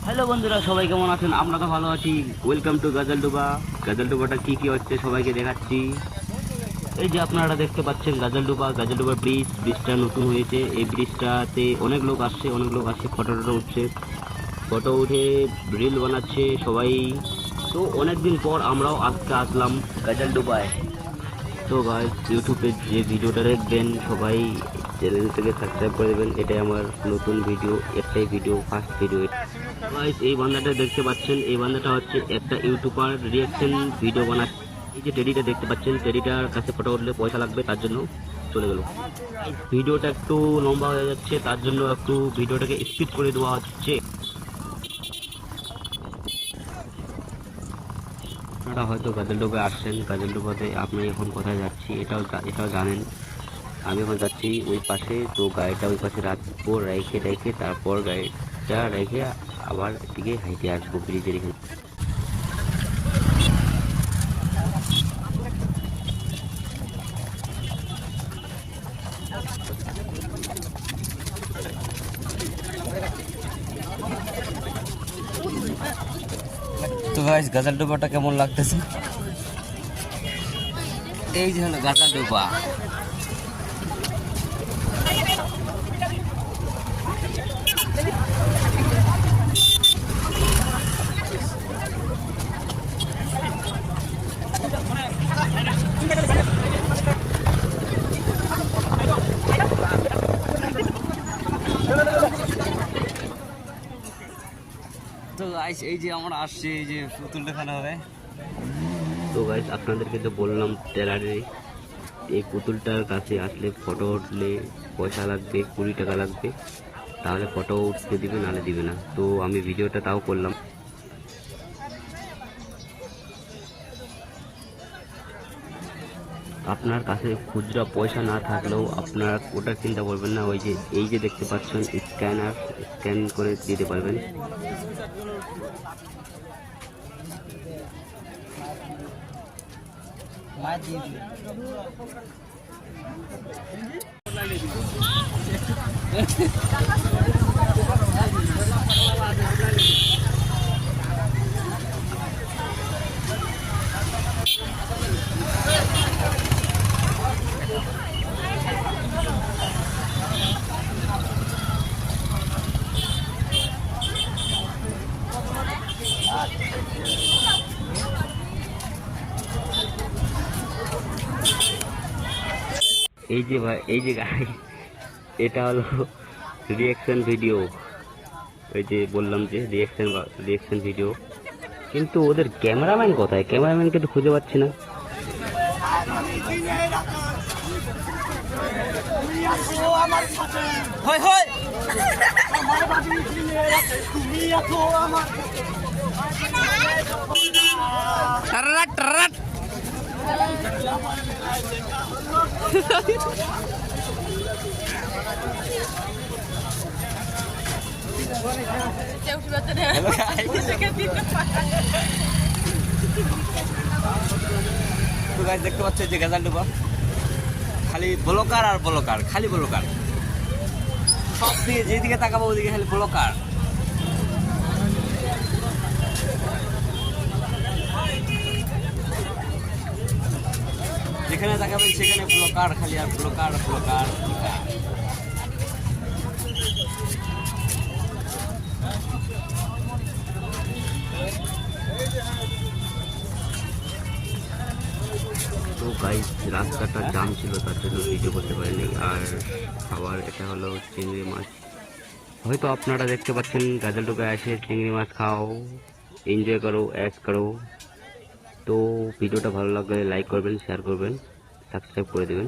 Hello বন্ধুরা, সবাই কেমন আছেন? আমরা তো ভালো আছি। Welcome to Gajoldoba. গাজলডোবাটা কি হচ্ছে সবাইকে দেখাচ্ছি। এই যে আপনারা দেখতে পাচ্ছেন গাজলডোবা ব্রিজটা নতুন হয়েছে। এই ব্রিজটাতে অনেক লোক আসছে ফটো উঠছে, ফটো উঠে রিল বানাচ্ছে সবাই। তো অনেকদিন পর আমরাও আজকে আসলাম গাজলডোবায়। তো গাইস, ইউটিউবে যে ভিডিওটা দেখবেন সবাই চ্যানেলটাকে সাবস্ক্রাইব করে দেবেন। এটাই আমার নতুন ভিডিও, একটাই ভিডিও, ফার্স্ট ভিডিও। গাইস, এই বান্দাটা দেখতে পাচ্ছেন, এই বান্দাটা হচ্ছে একটা ইউটিউবার, রিয়াকশন ভিডিও বানাচ্ছে। এই যে টেডিটা দেখতে পাচ্ছেন, টেডিটার কাছে ফটো উঠলে পয়সা লাগবে, তার জন্য চলে গেল। ভিডিওটা একটু লম্বা হয়ে যাচ্ছে, তার জন্য একটু ভিডিওটাকে স্পিড করে দেওয়া হচ্ছে। আপনারা হয়তো গাজলডোবায় আসছেন, গাজলডোবাতে আপনি এখন কোথায় যাচ্ছি এটাও জানেন। আমি এখন যাচ্ছি ওই পাশে, তো গাড়িটা ওই পাশে রাখবো, রেখে তারপর গাড়িটা রেখে আবার এদিকে হাইটে আসবো ব্রিজের এখানে। তো গাইস, গাজলডোবাটা কেমন লাগতেছে? এই যে হলো গাজলডোবা। তো গাইস, এই যে আমরা আসছি, এই যে পুতুল দেখানো হবে। তো গাইস, আপনাদেরকে তো বললাম ট্রেলারে, এই পুতুলটার কাছে আসলে ফটো উঠলে পয়সা লাগবে, 20 টাকা লাগবে, তাহলে ফটো উঠতে দিবে, নাহলে দিবে না। তো আমি ভিডিওটা তাও করলাম। আপনার কাছে খুচরা পয়সা না থাকলেও আপনারা ওটা চিন্তা করবেন না, ওই যে এই যে দেখতে পাচ্ছেন স্ক্যান করে দিতে পারবেন। এই যে ভাই, এই যে গাই, এটা হলো রিয়াকশন ভিডিও। ওই যে বললাম যে রিয়াকশন ভিডিও। কিন্তু ওদের ক্যামেরাম্যান কোথায়? ক্যামেরাম্যানকে তো খুঁজে পাচ্ছি না। তো গাইস, দেখতে পাচ্ছ যে গাজলডোবা খালি ব্লকার আর ব্লকার, খালি ব্লকার। সব দিকে যেদিকে তাকাবো ওদিকে খালি ব্লকার। যেখানে তাকাবেন সেখানে ব্লকার, খালি আর ব্লকার ব্লকার। তো গাইস, রাস্তাটা জাম ছিল, তার জন্য ভিডিও করতে পারিনি। আর আবার এটা হলো চিংড়ি মাছ। হয়তো আপনারা দেখতে পাচ্ছেন গাজলডোবায় এসে চিংড়ি মাছ খাও, এনজয় করো, অ্যাশ করো। তো ভিডিওটা ভালো লাগলে লাইক করবেন, শেয়ার করবেন, সাবস্ক্রাইব করে দেবেন।